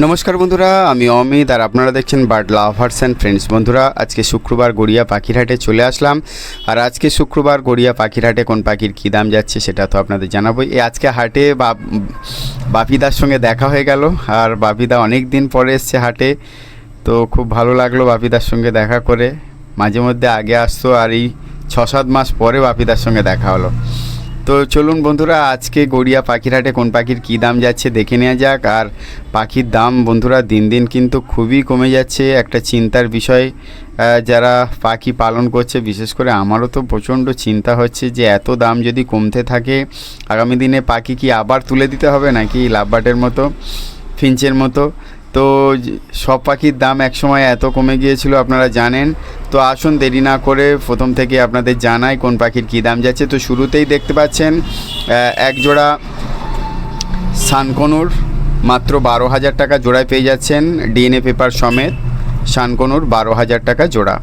নমস্কার বন্ধুরা, আমি অমিত আর আপনারা দেখছেন বার্ড লাভার্স অ্যান্ড ফ্রেন্ডস। বন্ধুরা, আজকে শুক্রবার গড়িয়া পাখির হাটে চলে আসলাম। আর আজকে শুক্রবার গড়িয়া পাখির হাটে কোন পাখির কী দাম যাচ্ছে সেটা তো আপনাদের জানাবোই। আজকে হাটে বাপিদার সঙ্গে দেখা হয়ে গেল। আর বাপিদা অনেক দিন পরে এসছে হাটে, তো খুব ভালো লাগলো বাপিদার সঙ্গে দেখা করে। মাঝে মধ্যে আগে আসতো, আর এই 6-7 মাস পরে বাপিদার সঙ্গে দেখা হলো। তো চলুন বন্ধুরা, আজকে গড়িয়া পাখির হাটে কোন পাখির কী দাম যাচ্ছে দেখে নেওয়া যাক। আর পাখির দাম বন্ধুরা দিন দিন কিন্তু খুবই কমে যাচ্ছে, একটা চিন্তার বিষয়। যারা পাখি পালন করছে, বিশেষ করে আমারও তো প্রচণ্ড চিন্তা হচ্ছে যে এত দাম যদি কমতে থাকে, আগামী দিনে পাখি কি আবার তুলে দিতে হবে নাকি লাভবার্ডের মতো, ফিঞ্চের মতো। তো সব পাখির দাম একসময় এত কমে গিয়েছিল আপনারা জানেন। তো আসুন দেরি না করে প্রথম থেকে আপনাদের জানাই কোন পাখির কী দাম যাচ্ছে। তো শুরুতেই দেখতে পাচ্ছেন এক জোড়া সানকনুর মাত্র 12,000 টাকা জোড়ায় পেয়ে যাচ্ছেন, ডিএনএ পেপার সমেত। সানকনুর 12,000 টাকা জোড়া।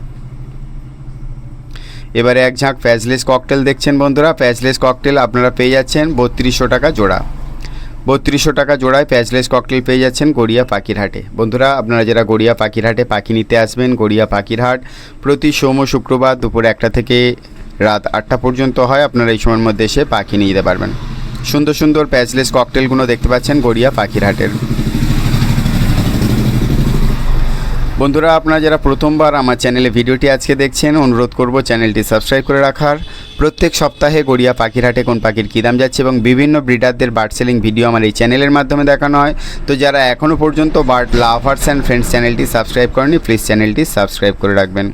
এবারে এক ঝাঁক প্যাচলেস ককটেল দেখছেন বন্ধুরা, প্যাচলেস ককটেল আপনারা পেয়ে যাচ্ছেন 3200 টাকা জোড়া। 3200 টাকা জোড়ায় প্যাচলেস ককটেল পেয়ে যাচ্ছেন গড়িয়া পাখির হাটে। বন্ধুরা, আপনারা যারা গড়িয়া পাখির হাটে পাখি নিতে আসবেন, গড়িয়া পাখির হাট প্রতি সোম ও শুক্রবার দুপুর 1টা থেকে রাত 8টা পর্যন্ত হয়। আপনারা এই সময়ের মধ্যে এসে পাখি নিয়ে যেতে পারবেন। সুন্দর সুন্দর প্যাচলেস ককটেলগুলো দেখতে পাচ্ছেন গড়িয়া পাখির হাটের। বন্ধুরা, আপনারা যারা প্রথমবার আমার চ্যানেলে ভিডিওটি আজকে দেখছেন, অনুরোধ করব চ্যানেলটি সাবস্ক্রাইব করে রাখার। প্রত্যেক সপ্তাহে গড়িয়া পাখির হাটে কোন পাখির কী দাম যাচ্ছে এবং বিভিন্ন ব্রিডারদের বার্ড সেলিং ভিডিও আমার এই চ্যানেলের মাধ্যমে দেখানো হয়। তো যারা এখনও পর্যন্ত বার্ড লাভার্স অ্যান্ড ফ্রেন্ডস চ্যানেলটি সাবস্ক্রাইব করেনি, প্লিজ চ্যানেলটি সাবস্ক্রাইব করে রাখবেন।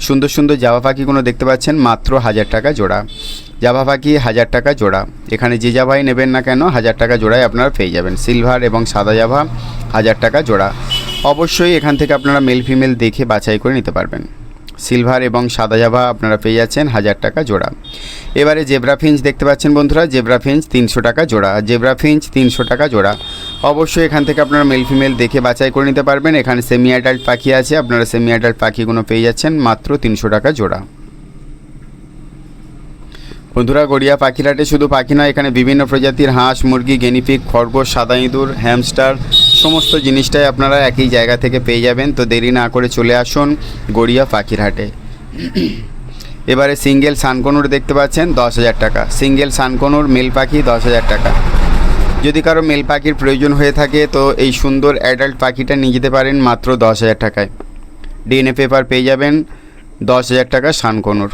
সুন্দর সুন্দর জাভা পাখিগুলো দেখতে পাচ্ছেন মাত্র 1000 টাকা জোড়া। জাভা পাখি 1000 টাকা জোড়া। এখানে যে জাভাই নেবেন না কেন 1000 টাকা জোড়ায় আপনারা পেয়ে যাবেন। সিলভার এবং সাদা জাভা 1000 টাকা জোড়া। অবশ্যই এখান থেকে আপনারা মেল ফিমেল দেখে বাছাই করে নিতে পারবেন। সিলভার এবং সাদা জাভা আপনারা পেয়ে যাচ্ছেন 1000 টাকা জোড়া। এবারে জেব্রা ফিঞ্চ দেখতে পাচ্ছেন বন্ধুরা, জেব্রা ফিঞ্চ 300 টাকা জোড়া। জেব্রা ফিঞ্চ 300 টাকা জোড়া। অবশ্যই এখান থেকে আপনারা মেল ফিমেল দেখে বাছাই করে নিতে পারবেন। এখানে সেমি অ্যাডাল্ট পাখি আছে, আপনারা সেমি অ্যাডাল্ট পাখিগুলো পেয়ে যাচ্ছেন মাত্র 300 টাকা জোড়া। বন্ধুরা, গড়িয়া পাখির হাটে শুধু পাখি নয়, এখানে বিভিন্ন প্রজাতির হাঁস, মুরগি, গিনিপিগ, খরগোশ, সাদা ইঁদুর, হ্যামস্টার সমস্ত জিনিসটাই আপনারা একই জায়গা থেকে পেয়ে যাবেন। তো দেরি না করে চলে আসুন গড়িয়া পাখির হাটে। এবারে সিঙ্গেল সানকনুর দেখতে পাচ্ছেন 10,000 টাকা। সিঙ্গেল সানকনুর মেল পাখি 10,000 টাকা। যদি কারো মেল পাখির প্রয়োজন হয়ে থাকে তো এই সুন্দর অ্যাডাল্ট পাখিটা নিয়ে যেতে পারেন মাত্র 10,000 টাকায়। ডিএনএ পেপার পেয়ে যাবেন 10,000 টাকা সানকনুর।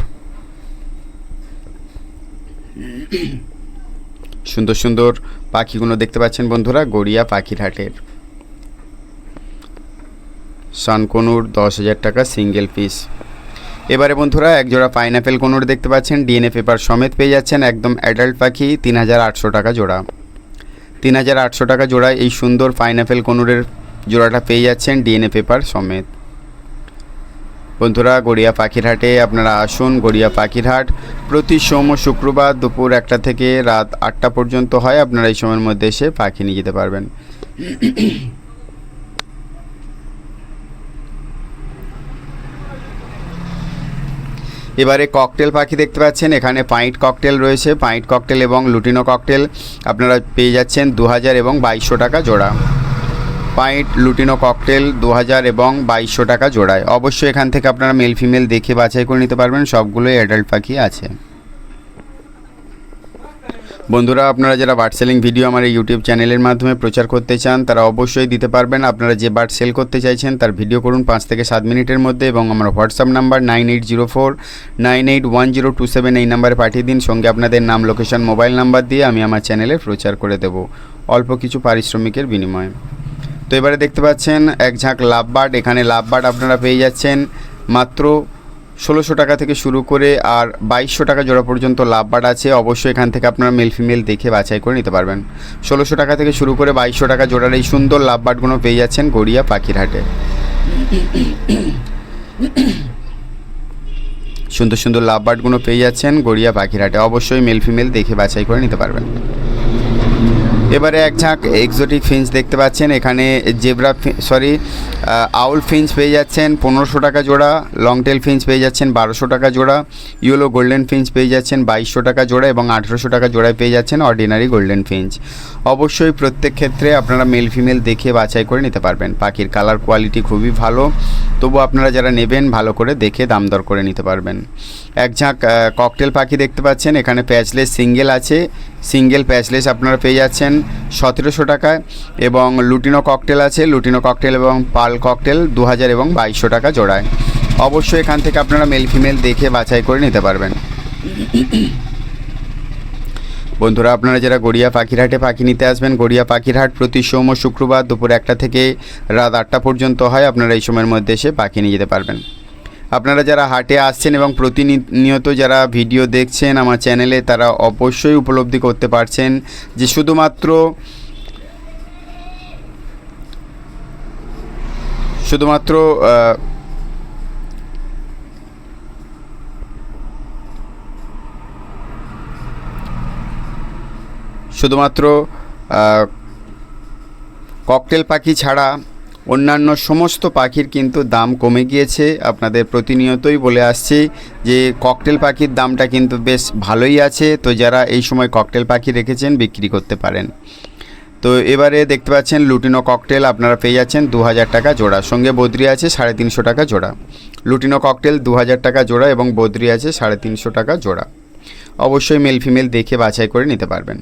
সুন্দর সুন্দর পাখিগুলো দেখতে পাচ্ছেন বন্ধুরা গড়িয়া পাখির হাটের। সানকনুর 10,000 টাকা সিঙ্গেল পিস। এবারে বন্ধুরা এক জোড়া পাইনাপেল কনুর দেখতে পাচ্ছেন, ডিএনএ পেপার সমেত পেয়ে যাচ্ছেন, একদম অ্যাডাল্ট পাখি 3800 টাকা জোড়া। 3800 টাকা জোড়ায় এই সুন্দর পাইনাপেল কনুরের জোড়াটা পেয়ে যাচ্ছেন ডিএনএ পেপার সমেত। বন্ধুরা, গড়িয়া পাখির হাটে আপনারা আসুন। গড়িয়া পাখির হাট প্রতি সোম ও শুক্রবার দুপুর 1টা থেকে রাত 8টা পর্যন্ত হয়। আপনারা এই সময়ের মধ্যে এসে পাখি নিয়ে যেতে পারবেন। এবারে ককটেল পাখি দেখতে পাচ্ছেন, এখানে পাইট ককটেল রয়েছে, পাইট ককটেল এবং লুটিনো ককটেল আপনারা পেয়ে যাচ্ছেন 2000 এবং 2200 টাকা জোড়া। পাইট লুটিনো ককটেল 2000 এবং 2200 টাকা জোড়ায়। অবশ্যই এখান থেকে আপনারা মেল ফিমেল দেখে বাছাই করে নিতে পারবেন, সবগুলোই অ্যাডাল্ট পাখি আছে। বন্ধুরা, আপনারা যারা বার্ড সেলিং ভিডিও আমার এই ইউটিউব চ্যানেলের মাধ্যমে প্রচার করতে চান তারা অবশ্যই দিতে পারবেন। আপনারা যে বার্ড সেল করতে চাইছেন তার ভিডিও করুন 5 থেকে 7 মিনিটের মধ্যে এবং আমার হোয়াটসঅ্যাপ নাম্বার 9804981027 এই নাম্বারে পাঠিয়ে দিন। সঙ্গে আপনাদের নাম, লোকেশন, মোবাইল নাম্বার দিয়ে আমি আমার চ্যানেলে প্রচার করে দেব অল্প কিছু পারিশ্রমিকের বিনিময়ে। তো এবারে দেখতে পাচ্ছেন এক ঝাঁক লাভবার্ড। এখানে লাভবার্ড আপনারা পেয়ে যাচ্ছেন মাত্র 1600 টাকা থেকে শুরু করে আর 2200 টাকা জোড়া পর্যন্ত লাভবার্ড আছে। অবশ্যই এখান থেকে আপনারা মেল ফিমেল দেখে বাছাই করে নিতে পারবেন। 1600 টাকা থেকে শুরু করে 2200 টাকা জোড়ার এই সুন্দর লাভবার্ডগুলো পেয়ে যাচ্ছেন গড়িয়া পাখির হাটে। সুন্দর সুন্দর লাভবার্ডগুলো পেয়ে যাচ্ছেন গড়িয়া পাখির হাটে। অবশ্যই মেল ফিমেল দেখে বাছাই করে নিতে পারবেন। এবারে এক ঝাঁক এক্সোটিক ফিঞ্চ দেখতে পাচ্ছেন, এখানে জেব্রা আউল ফিঞ্চ পেয়ে যাচ্ছেন 1500 টাকা জোড়া, লং টেল ফিঞ্চ পেয়ে যাচ্ছেন 1200 টাকা জোড়া, ইয়েলো গোল্ডেন ফিঞ্চ পেয়ে যাচ্ছেন 2200 টাকা জোড়া এবং 1800 টাকা জোড়ায় পেয়ে যাচ্ছেন অর্ডিনারি গোল্ডেন ফিঞ্চ। অবশ্যই প্রত্যেক ক্ষেত্রে আপনারা মেল ফিমেল দেখে বাছাই করে নিতে পারবেন। পাখির কালার কোয়ালিটি খুবই ভালো, তবু আপনারা যারা নেবেন ভালো করে দেখে দাম দর করে নিতে পারবেন। এক ঝাঁক ককটেল পাখি দেখতে পাচ্ছেন, এখানে প্যাচলেস সিঙ্গেল আছে, সিঙ্গেল প্যাচলেস আপনারা পেয়ে যাচ্ছেন 1700 টাকায় এবং লুটিনো ককটেল আছে, লুটিনো ককটেল এবং পার্ল ককটেল 2000 এবং 2200 টাকা জোড়ায়। অবশ্যই এখান থেকে আপনারা মেল ফিমেল দেখে বাছাই করে নিতে পারবেন। বন্ধুরা, আপনারা যারা গড়িয়া পাখিরহাটে পাখি নিতে আসবেন, গড়িয়া পাখিরহাট প্রতি সোম ও শুক্রবার দুপুর 1টা থেকে রাত 8টা পর্যন্ত হয়। আপনারা এই সময়ের মধ্যে এসে পাখি নিয়ে যেতে পারবেন। আপনারা যারা হাটে আসছেন এবং প্রতিনিয়ত যারা ভিডিও দেখছেন আমার চ্যানেলে, তারা অবশ্যই উপলব্ধি করতে পারছেন যে শুধুমাত্র ককটেল পাখি ছাড়া অন্যান্য সমস্ত পাখির কিন্তু দাম কমে গিয়েছে। আপনাদের প্রতিনিয়তই বলে আসছি যে ককটেল পাখির দামটা কিন্তু বেশ ভালোই আছে, তো যারা এই সময় ককটেল পাখি রেখেছেন বিক্রি করতে পারেন। তো এবারে দেখতে পাচ্ছেন লুটিনো ককটেল আপনারা পেয়ে যাচ্ছেন 2000 টাকা জোড়া, সঙ্গে বদ্রি আছে 350 টাকা জোড়া। লুটিনো ককটেল 2000 টাকা জোড়া এবং বদ্রি আছে 350 টাকা জোড়া। অবশ্যই মেল ফিমেল দেখে বাছাই করে নিতে পারবেন।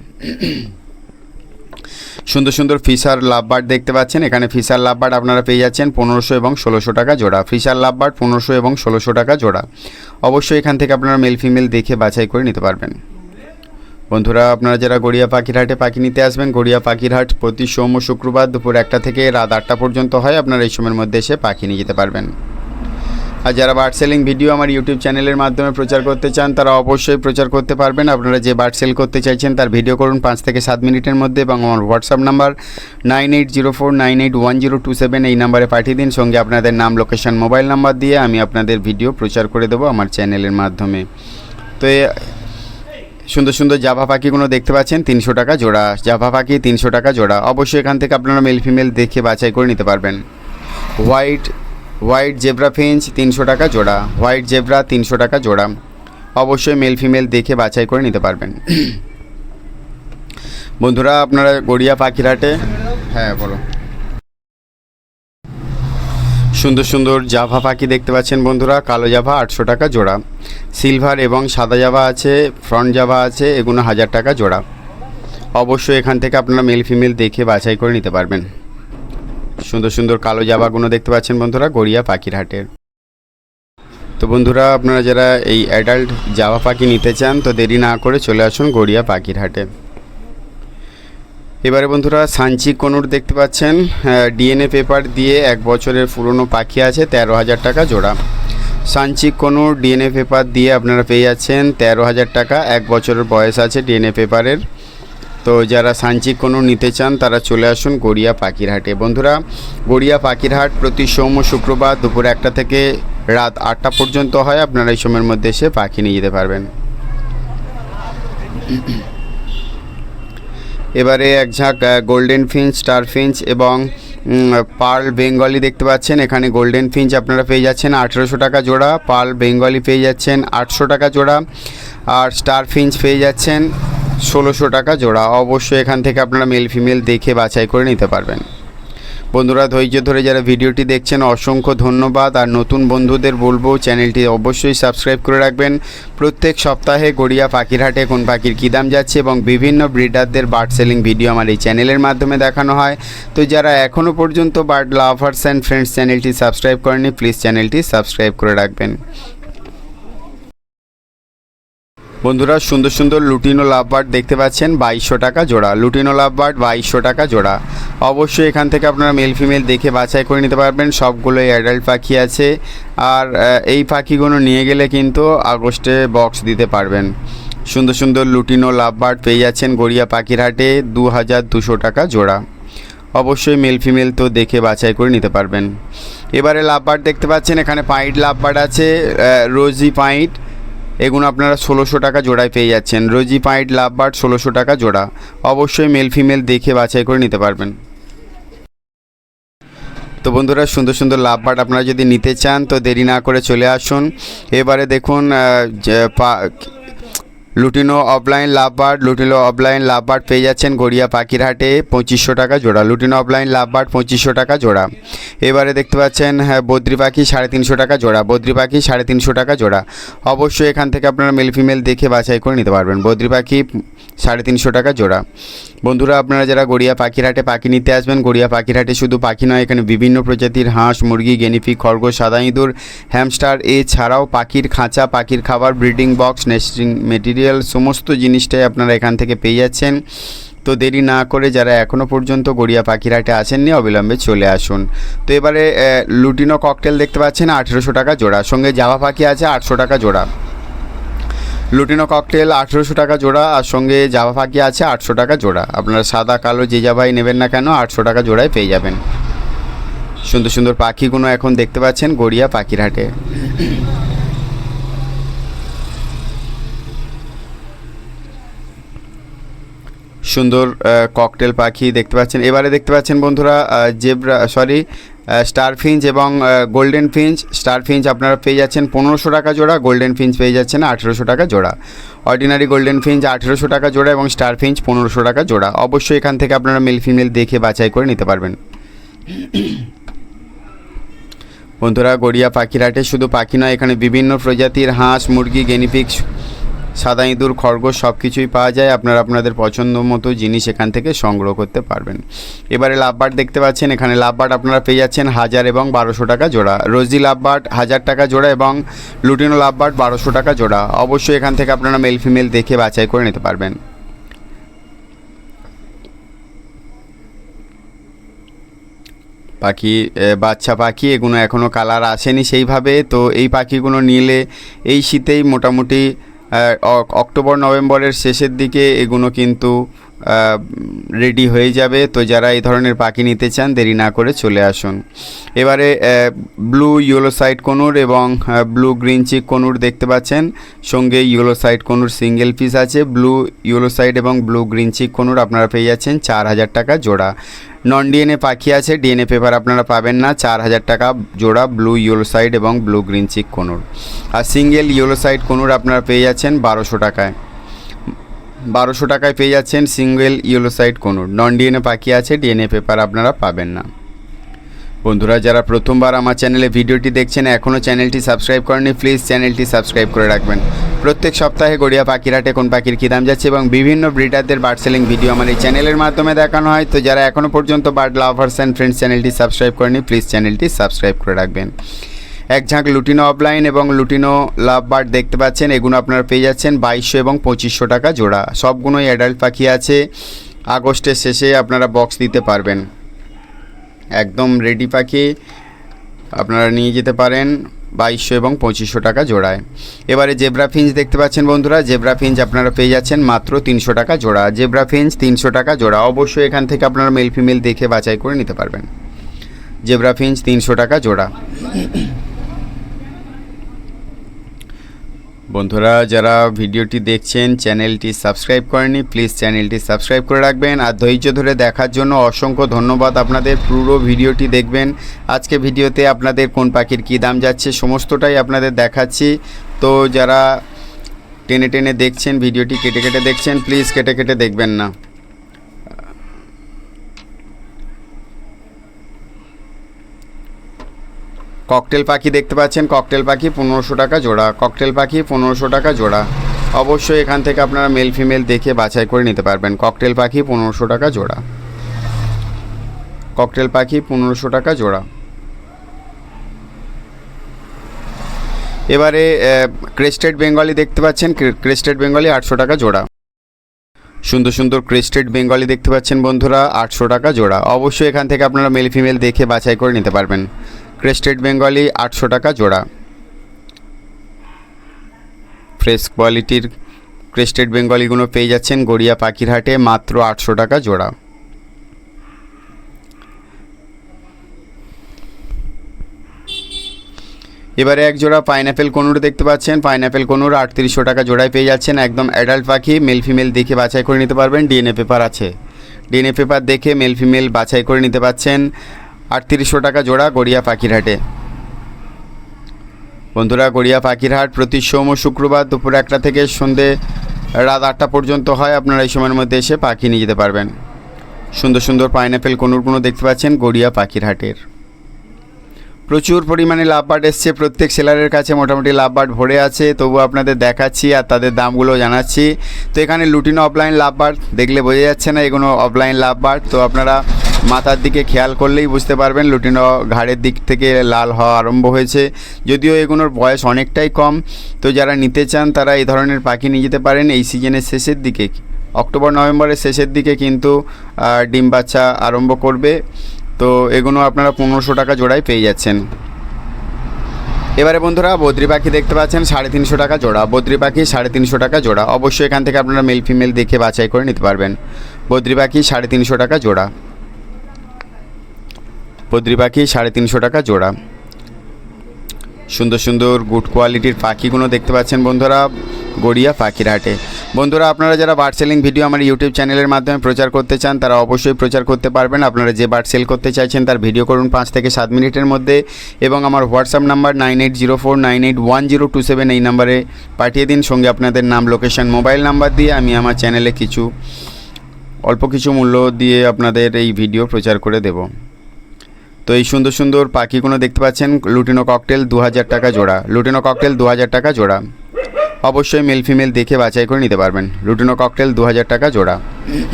সুন্দর সুন্দর ফিশার লাভবার্ড দেখতে পাচ্ছেন, এখানে ফিশার লাভবার্ড আপনারা পেয়ে যাচ্ছেন 1500 এবং 1600 টাকা জোড়া। ফিশার লাভবার্ড 1500 এবং 1600 টাকা জোড়া। অবশ্যই এখান থেকে আপনারা মেল ফিমেল দেখে বাছাই করে নিতে পারবেন। বন্ধুরা, আপনারা যারা গড়িয়া পাখিরহাটে পাখি নিতে আসবেন, গড়িয়া পাখিরহাট প্রতি সোম ও শুক্রবার দুপুর 1টা থেকে রাত 8টা পর্যন্ত হয়। আপনারা এই সময়ের মধ্যে এসে পাখি নিয়ে যেতে পারবেন। আর যারা বার্ড সেলিং ভিডিও আমার ইউটিউব চ্যানেলের মাধ্যমে প্রচার করতে চান, তারা অবশ্যই প্রচার করতে পারবেন। আপনারা যে বার্ড সেল করতে চাইছেন তার ভিডিও করুন 5 থেকে 7 মিনিটের মধ্যে এবং আমার হোয়াটসঅ্যাপ নাম্বার 9804981027 এই নাম্বারে পাঠিয়ে দিন। সঙ্গে আপনাদের নাম, লোকেশন, মোবাইল নাম্বার দিয়ে আমি আপনাদের ভিডিও প্রচার করে দেবো আমার চ্যানেলের মাধ্যমে। তো সুন্দর সুন্দর জাভা পাখিগুলো দেখতে পাচ্ছেন 300 টাকা জোড়া, জাভা পাখি 300 টাকা জোড়া। অবশ্যই এখান থেকে আপনারা মেল ফিমেল দেখে বাছাই করে নিতে পারবেন। হোয়াইট জেব্রা ফিঞ্চ 300 টাকা জোড়া, হোয়াইট জেব্রা 300 টাকা জোড়া। অবশ্যই মেল ফিমেল দেখে বাছাই করে নিতে পারবেন। বন্ধুরা, আপনারা গড়িয়া পাখিরহাটে বলো সুন্দর সুন্দর জাভা পাখি দেখতে পাচ্ছেন বন্ধুরা। কালো জাভা 800 টাকা জোড়া, সিলভার এবং সাদা জাভা আছে, ফ্রন্ট জাভা আছে, এগুলো 1000 টাকা জোড়া। অবশ্যই এখান থেকে আপনারা মেল ফিমেল দেখে বাছাই করে নিতে পারবেন। সুন্দর সুন্দর কালো জাভাগুলো দেখতে পাচ্ছেন বন্ধুরা গড়িয়া পাখিরহাটের। তো বন্ধুরা, আপনারা যারা এই অ্যাডাল্ট জাভা পাখি নিতে চান তো দেরি না করে চলে আসুন গড়িয়া পাখিরহাটে। এবারে বন্ধুরা সাঞ্চি কনুর দেখতে পাচ্ছেন, ডিএনএ পেপার দিয়ে 1 বছরের পুরনো পাখি আছে, 13,000 টাকা জোড়া। সাঞ্চি কনুর ডিএনএ পেপার দিয়ে আপনারা পেয়ে যাচ্ছেন 13,000 টাকা, 1 বছরের বয়স আছে ডিএনএ পেপারের। তো যারা সাঞ্চি কনুর নিতে চান তারা চলে আসুন গড়িয়া পাখিরহাটে। বন্ধুরা, গড়িয়া পাখিরহাট প্রতি সোম ও শুক্রবার দুপুর 1টা থেকে রাত 8টা পর্যন্ত হয়। আপনারা এই সময়ের মধ্যে এসে পাখি নিয়ে যেতে পারবেন। এবারে এক ঝাঁক গোল্ডেন ফিঞ্চ, স্টার ফিঞ্চ এবং পার্ল বেঙ্গলি দেখতে পাচ্ছেন। এখানে গোল্ডেন ফিঞ্চ আপনারা পেয়ে যাচ্ছেন 1800 টাকা জোড়া, পার্ল বেঙ্গলি পেয়ে যাচ্ছেন 800 টাকা জোড়া, আর স্টার ফিঞ্চ পেয়ে যাচ্ছেন 1600 টাকা জোড়া। অবশ্যই এখান থেকে আপনারা মেল ফিমেল দেখে বাছাই করে নিতে পারবেন। বন্ধুরা, ধৈর্য ধরে যারা ভিডিওটি দেখছেন অসংখ্য ধন্যবাদ। আর নতুন বন্ধুদের বলবো চ্যানেলটি অবশ্যই সাবস্ক্রাইব করে রাখবেন। প্রত্যেক সপ্তাহে গড়িয়া পাখিরহাটে কোন পাখির কী দাম যাচ্ছে এবং বিভিন্ন ব্রিডারদের বার্ড সেলিং ভিডিও আমার এই চ্যানেলের মাধ্যমে দেখানো হয়। তো যারা এখনও পর্যন্ত বার্ড লাভার্স অ্যান্ড ফ্রেন্ডস চ্যানেলটি সাবস্ক্রাইব করেনি, প্লিজ চ্যানেলটি সাবস্ক্রাইব করে রাখবেন। বন্ধুরা, সুন্দর সুন্দর লুটিনো লাভবার্ড দেখতে পাচ্ছেন 2200 টাকা জোড়া, লুটিনো লাভবার্ড 2200 টাকা জোড়া। অবশ্যই এখান থেকে আপনারা মেল ফিমেল দেখে বাছাই করে নিতে পারবেন। সবগুলোই অ্যাডাল্ট পাখি আছে। আর এই পাখিগুলো নিয়ে গেলে কিন্তু আগস্টে বক্স দিতে পারবেন। সুন্দর সুন্দর লুটিনো লাভবার্ড পেয়ে যাচ্ছেন গড়িয়া পাখিরহাটে 2200 টাকা জোড়া। অবশ্যই মেল ফিমেল তো দেখে বাছাই করে নিতে পারবেন। এবারে লাভবার্ড দেখতে পাচ্ছেন, এখানে পাইট লাভবার্ড আছে, রোজি পাইট এগুলো আপনারা 1600 টাকা জোড়ায় পেয়ে যাচ্ছেন। রোজি পাইট লাভ বার্ড 1600 টাকা জোড়া। অবশ্যই মেল ফিমেল দেখে বাছাই করে নিতে পারবেন। তো বন্ধুরা, সুন্দর সুন্দর লাভ বার্ড আপনারা যদি নিতে চান তো দেরি না করে চলে আসুন। এবারে দেখুন লুটিনো অফলাইন লাভ বার্ড পেয়ে যাচ্ছেন গড়িয়া পাখির হাটে 2500 টাকা জোড়া। লুটিনো অফলাইন লাভ বার্ড 2500 টাকা জোড়া। এবারে দেখতে পাচ্ছেন বদ্রি পাখি 350 টাকা জোড়া। বদ্রি পাখি 350 টাকা জোড়া। অবশ্যই এখান থেকে আপনারা মেল ফিমেল দেখে বাছাই করে নিতে পারবেন। বদ্রি পাখি 350 টাকা জোড়া। বন্ধুরা, আপনারা যারা গড়িয়া পাখির হাটে পাখি নিতে আসবেন, গড়িয়া পাখির হাটে শুধু পাখি নয়, এখানে বিভিন্ন প্রজাতির হাঁস, মুরগি, গেনিপিগ, খরগোশ, সাদা ইঁদুর, হ্যামস্টার এছাড়াও পাখির খাঁচা, পাখির খাবার, ব্রিডিং বক্স, নেস্টিং মেটেরিয়াল সমস্ত জিনিসটাই আপনারা এখান থেকে পেয়ে যাচ্ছেন। তো দেরি না করে যারা এখনও পর্যন্ত গড়িয়া পাখির হাটে আসেননি অবিলম্বে চলে আসুন। তো এবারে লুটিনো ককটেল দেখতে পাচ্ছেন 1800 টাকা জোড়া। সঙ্গে জাভা পাখি আছে 800 টাকা জোড়া। লুটিনো ককটেল 1800 টাকা জোড়া আর সঙ্গে জাভা পাখি আছে 800 টাকা জোড়া। আপনারা সাদা কালো যে জাভাই নেবেন না কেন 800 টাকা জোড়ায় পেয়ে যাবেন। সুন্দর সুন্দর পাখিগুলো এখন দেখতে পাচ্ছেন গড়িয়া পাখির হাটে। সুন্দর ককটেল পাখি দেখতে পাচ্ছেন। এবারে দেখতে পাচ্ছেন বন্ধুরা স্টার ফিঞ্চ এবং গোল্ডেন ফিঞ্চ। স্টার ফিঞ্চ আপনারা পেয়ে যাচ্ছেন 1500 টাকা জোড়া। গোল্ডেন ফিঞ্চ পেয়ে যাচ্ছেন 1800 টাকা জোড়া। অর্ডিনারি গোল্ডেন ফিঞ্চ 1800 টাকা জোড়া এবং স্টার ফিঞ্চ 1500 টাকা জোড়া। অবশ্যই এখান থেকে আপনারা মেল ফিমেল দেখে বাছাই করে নিতে পারবেন। বন্ধুরা, গড়িয়া পাখির হাটে শুধু পাখি নয়, এখানে বিভিন্ন প্রজাতির হাঁস, মুরগি, গেনিপিগ, সাদা ইঁদুর, খরগোশ সব কিছুই পাওয়া যায়। আপনারা আপনাদের পছন্দ মতো জিনিস এখান থেকে সংগ্রহ করতে পারবেন। এবারে লাভ বার্ড দেখতে পাচ্ছেন। এখানে লাভ বার্ড আপনারা পেয়ে যাচ্ছেন 1000 এবং 1200 টাকা জোড়া। রোজি লাভ বার্ড 1000 টাকা জোড়া এবং লুটিনো লাভ বার্ড 1200 টাকা জোড়া। অবশ্যই এখান থেকে আপনারা মেল ফিমেল দেখে বাছাই করে নিতে পারবেন। পাখি বাচ্চা পাখি, এগুলো এখনও কালার আসেনি সেইভাবে। তো এই পাখিগুলো নিলে এই শীতেই মোটামুটি অক্টোবর নভেম্বরের শেষের দিকে এগুলো কিন্তু রেডি হয়ে যাবে। তো যারা এই ধরনের পাখি নিতে চান দেরি না করে চলে আসুন। এবারে ব্লু ইয়েলো সাইড কনুর এবং ব্লু গ্রিন চিক কনুর দেখতে পাচ্ছেন। সঙ্গে yellow side conure single piece আছে। ব্লু ইয়েলো সাইড এবং ব্লু গ্রিন চিক কনুর আপনারা পেয়ে যাচ্ছেন 4000 টাকা জোড়া। নন ডিএনএ পাখি আছে, ডিএনএ পেপার আপনারা পাবেন না। 4000 টাকা জোড়া ব্লু ইয়েলো সাইড এবং ব্লু গ্রিন চিক কনুর। আর সিঙ্গেল ইয়েলো সাইড কনুর আপনারা পেয়ে যাচ্ছেন 1200 টাকায়। 1200 টাকায় পেয়ে যাচ্ছেন single yellow side conure. Non DNA পাখি আছে, ডিএনএ পেপার আপনারা পাবেন না। বন্ধুরা, যারা প্রথমবার আমার চ্যানেলে ভিডিওটি দেখছেন, এখনও চ্যানেলটি সাবস্ক্রাইব করেননি, প্লিজ চ্যানেলটি সাবস্ক্রাইব করে রাখবেন। প্রত্যেক সপ্তাহে গড়িয়া পাখির হাটে কোন পাখির কী দাম যাচ্ছে এবং বিভিন্ন ব্রিডারদের বার্ড সেলিং ভিডিও আমার এই চ্যানেলের মাধ্যমে দেখানো হয়। তো যারা এখনও পর্যন্ত বার্ড লাভার্স অ্যান্ড ফ্রেন্ডস চ্যানেলটি সাবস্ক্রাইব করেনি, প্লিজ চ্যানেলটি সাবস্ক্রাইব করে রাখবেন। এক ঝাঁক লুটিনো অফলাইন এবং লুটিনো লাভ বার্ড দেখতে পাচ্ছেন। এগুলো আপনারা পেয়ে যাচ্ছেন 2200 এবং 2500 টাকা জোড়া। সবগুলোই অ্যাডাল্ট পাখি আছে। আগস্টের শেষে আপনারা বক্স দিতে পারবেন। একদম রেডি পাখি আপনারা নিয়ে যেতে পারেন 2200 এবং 2500 টাকা জোড়ায়। এবারে জেব্রা ফিঞ্চ দেখতে পাচ্ছেন বন্ধুরা। জেব্রা ফিঞ্চ আপনারা পেয়ে যাচ্ছেন মাত্র 300 টাকা জোড়া। জেব্রা ফিঞ্চ 300 টাকা জোড়া। অবশ্যই এখান থেকে আপনারা মেল ফিমেল দেখে বাছাই করে নিতে পারবেন। জেব্রা ফিঞ্চ 300 টাকা জোড়া। বন্ধুরা, যারা ভিডিওটি দেখছেন চ্যানেলটি সাবস্ক্রাইব করেনি, প্লিজ চ্যানেলটি সাবস্ক্রাইব করে রাখবেন। আর ধৈর্য ধরে দেখার জন্য অসংখ্য ধন্যবাদ আপনাদের। পুরো ভিডিওটি দেখবেন। আজকে ভিডিওতে আপনাদের কোন পাখির কী দাম যাচ্ছে সমস্তটাই আপনাদের দেখাচ্ছি। তো যারা টেনে টেনে দেখছেন, ভিডিওটি কেটে কেটে দেখছেন, প্লিজ কেটে কেটে দেখবেন না। ককটেল পাখি দেখতে পাচ্ছেন। ককটেল পাখি 1500 টাকা জোড়া। ককটেল পাখি 1500 টাকা জোড়া। অবশ্যই এখান থেকে আপনারা মেল ফিমেল দেখে বাছাই করে নিতে পারবেন। ককটেল পাখি 1500 টাকা জোড়া। ককটেল পাখি 1500 টাকা জোড়া। এবারে ক্রেস্টেড বেঙ্গলি দেখতে পাচ্ছেন। ক্রেস্টেড বেঙ্গলি 800 টাকা জোড়া। সুন্দর সুন্দর ক্রেস্টেড বেঙ্গলি দেখতে পাচ্ছেন বন্ধুরা, 800 টাকা জোড়া। অবশ্যই এখান থেকে আপনারা মেল ফিমেল দেখে বাছাই করে নিতে পারবেন। ক্রেস্টেড বেঙ্গলি 800 টাকা জোড়া। ফ্রেশ কোয়ালিটির ক্রেস্টেড বেঙ্গলিগুলো পেয়ে যাচ্ছেন গড়িয়া পাখির হাটে মাত্র 800 টাকা জোড়া। এবারে এক জোড়া পাইনঅ্যাপেল কনুর দেখতে পাচ্ছেন। পাইনঅ্যাপেল কনুর 3800 টাকা জোড়ায় পেয়ে যাচ্ছেন। একদম অ্যাডাল্ট পাখি, মেল ফিমেল দেখে বাছাই করে নিতে পারবেন। ডিএনএ পেপার আছে, ডিএনএ পেপার দেখে মেল ফিমেল বাছাই করে নিতে পাচ্ছেন। 3800 টাকা জোড়া গড়িয়া পাখিরহাটে। বন্ধুরা, গড়িয়া পাখিরহাট প্রতি সোম ও শুক্রবার দুপুর 1টা থেকে সন্ধে রাত 8টা পর্যন্ত হয়। আপনারা এই সময়ের মধ্যে এসে পাখি নিয়ে যেতে পারবেন। সুন্দর সুন্দর পাইনঅ্যাপেল কনুরগুলো দেখতে পাচ্ছেন গড়িয়া পাখিরহাটের। প্রচুর পরিমাণে লাভবার্ড এসছে, প্রত্যেক সেলারের কাছে মোটামুটি লাভবার্ড ভরে আছে। তবু আপনাদের দেখাচ্ছি আর তাদের দামগুলো জানাচ্ছি। তো এখানে লুটিনো অফলাইন লাভবার্ড দেখলে বোঝা যাচ্ছে না এগুলো অফলাইন লাভবার্ড। তো আপনারা মাথার দিকে খেয়াল করলেই বুঝতে পারবেন লুটিনো ঘাড়ের দিক থেকে লাল হওয়া আরম্ভ হয়েছে। যদিও এগুলোর বয়স অনেকটাই কম। তো যারা নিতে চান তারা এই ধরনের পাখি নিয়ে যেতে পারেন। এই সিজনের শেষের দিকে, অক্টোবর নভেম্বরের শেষের দিকে কিন্তু ডিম বাচ্চা আরম্ভ করবে। তো এগুলো আপনারা 1500 টাকা জোড়ায় পেয়ে যাচ্ছেন। এবারে বন্ধুরা বদ্রি পাখি দেখতে পাচ্ছেন 350 টাকা জোড়া। বদ্রি পাখি 350 টাকা জোড়া। অবশ্যই এখান থেকে আপনারা মেল ফিমেল দেখে বাছাই করে নিতে পারবেন। বদ্রি পাখি 350 টাকা জোড়া। বদ্রি পাখি 350 টাকা জোড়া। সুন্দর সুন্দর গুড কোয়ালিটির পাখিগুলো দেখতে পাচ্ছেন বন্ধুরা গড়িয়া পাখিরহাটে। বন্ধুরা, আপনারা যারা বার্ড সেলিং ভিডিও আমার ইউটিউব চ্যানেলের মাধ্যমে প্রচার করতে চান তারা অবশ্যই প্রচার করতে পারবেন। আপনারা যে বার্ড সেল করতে চাইছেন তার ভিডিও করুন 5 থেকে 7 মিনিটের মধ্যে এবং আমার হোয়াটসঅ্যাপ নাম্বার 9804981027 এই নাম্বারে পাঠিয়ে দিন। সঙ্গে আপনাদের নাম, লোকেশন, মোবাইল নাম্বার দিয়ে আমি আমার চ্যানেলে অল্প কিছু মূল্য দিয়ে আপনাদের এই ভিডিও প্রচার করে দেব। তো এই সুন্দর সুন্দর পাখিগুলো দেখতে পাচ্ছেন লুটিনো ককটেল 2000 টাকা জোড়া। লুটিনো ককটেল 2000 টাকা জোড়া। অবশ্যই মেল ফিমেল দেখে বাছাই করে নিতে পারবেন। লুটিনো ককটেল 2000 টাকা জোড়া।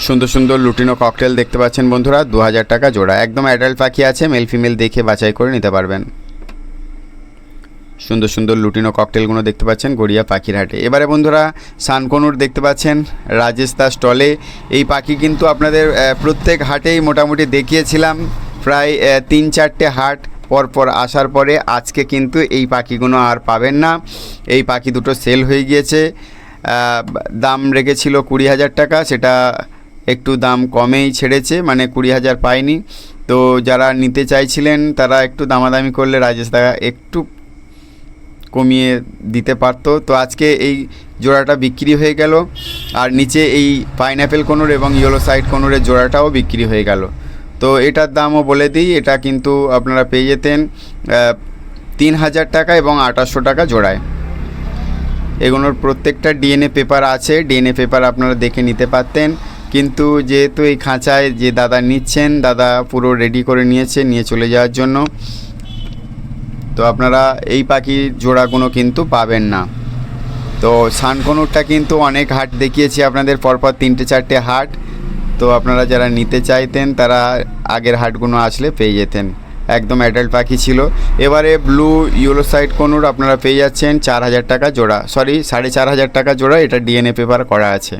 সুন্দর সুন্দর লুটিনো ককটেল দেখতে পাচ্ছেন বন্ধুরা 2000 টাকা জোড়া। একদম অ্যাডাল্ট পাখি আছে, মেল ফিমেল দেখে বাছাই করে নিতে পারবেন। সুন্দর সুন্দর লুটিনো ককটেলগুলো দেখতে পাচ্ছেন গড়িয়া পাখিরহাটে। এবারে বন্ধুরা সানকনুর দেখতে পাচ্ছেন রাজেশ দাস স্টলে। এই পাখি কিন্তু আপনাদের প্রত্যেক হাটেই মোটামুটি দেখিয়েছিলাম। প্রায় 3-4টে হাট পরপর আসার পরে আজকে কিন্তু এই পাখিগুলো আর পাবেন না। এই পাখি দুটো সেল হয়ে গিয়েছে। দাম রেখেছিল 20,000 টাকা, সেটা একটু দাম কমেই ছেড়েছে, মানে 20,000 পায়নি। তো যারা নিতে চাইছিলেন তারা একটু দামাদামি করলে রাজেশ দা একটু কমিয়ে দিতে পারতো। তো আজকে এই জোড়াটা বিক্রি হয়ে গেল। আর নিচে এই পাইনঅ্যাপেল কনুর এবং ইয়েলো সাইড কনুরের জোড়াটাও বিক্রি হয়ে গেল। তো এটার দামও বলে দিই, এটা কিন্তু আপনারা পেয়ে যেতেন 3000 টাকা এবং 2800 টাকা জোড়ায়। এগুলোর প্রত্যেকটা ডিএনএ পেপার আছে, ডিএনএ পেপার আপনারা দেখে নিতে পারতেন। কিন্তু যেহেতু এই খাঁচায় যে দাদা নিচ্ছেন, দাদা পুরো রেডি করে নিয়ে চলে যাওয়ার জন্য, তো আপনারা এই পাখির জোড়াগুলো কিন্তু পাবেন না। তো সানকনুরটা কিন্তু অনেক হাট দেখিয়েছি আপনাদের, পরপর 3-4টে হাট। তো আপনারা যারা নিতে চাইতেন তারা আগের হাটগুলো আসলে পেয়ে যেতেন। একদম অ্যাডাল্ট পাখি ছিল। এবারে ব্লু ইয়েলো সাইড কনুর আপনারা পেয়ে যাচ্ছেন 4000 টাকা জোড়া, 4500 টাকা জোড়া। এটা ডিএনএ পেপার করা আছে।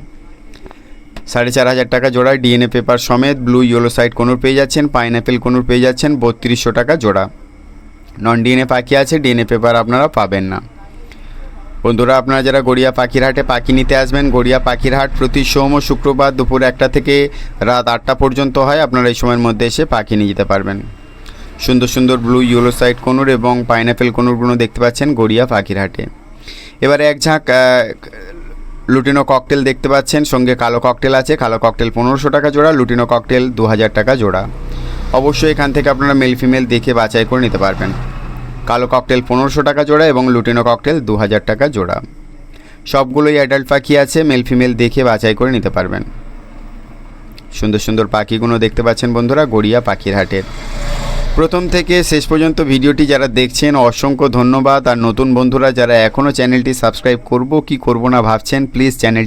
4500 টাকা জোড়া ডিএনএ পেপার সমেত ব্লু ইয়েলো সাইড কনুর পেয়ে যাচ্ছেন। পাইনঅ্যাপেল কনুর পেয়ে যাচ্ছেন 3200 টাকা জোড়া। নন ডিএনএ পাখি আছে, ডিএনএ পেপার আপনারা পাবেন না। বন্ধুরা, আপনারা যারা গড়িয়া পাখিরহাটে পাখি নিতে আসবেন, গড়িয়া পাখিরহাট প্রতি সোম ও শুক্রবার দুপুর 1টা থেকে রাত 8টা পর্যন্ত হয়। আপনারা এই সময়ের মধ্যে এসে পাখি নিয়ে যেতে পারবেন। সুন্দর সুন্দর ব্লু ইয়েলো সাইড কনুর এবং পাইনঅ্যাপেল কনুরগুলো দেখতে পাচ্ছেন গড়িয়া পাখিরহাটে। এবারে এক ঝাঁক লুটিনো ককটেল দেখতে পাচ্ছেন, সঙ্গে কালো ককটেল আছে। কালো ককটেল 1500 টাকা জোড়া, লুটিনো ককটেল 2000 টাকা জোড়া। অবশ্যই এখান থেকে আপনারা মেল ফিমেল দেখে বাছাই করে নিতে পারবেন। কালো ককটেল 1500 টাকা জোড়া এবং লুটিনো ককটেল 2000 টাকা জোড়া। সবগুলোই অ্যাডাল্ট পাখি আছে, মেল ফিমেল দেখে বাছাই করে নিতে পারবেন। সুন্দর সুন্দর পাখিগুলো দেখতে পাচ্ছেন বন্ধুরা গড়িয়া পাখিরহাটের। প্রথম থেকে শেষ পর্যন্ত ভিডিওটি যারা দেখছেন অসংখ্য ধন্যবাদ। আর নতুন বন্ধুরা যারা এখনও চ্যানেলটি সাবস্ক্রাইব করব কি করব না ভাবছেন, প্লিজ চ্যানেলটি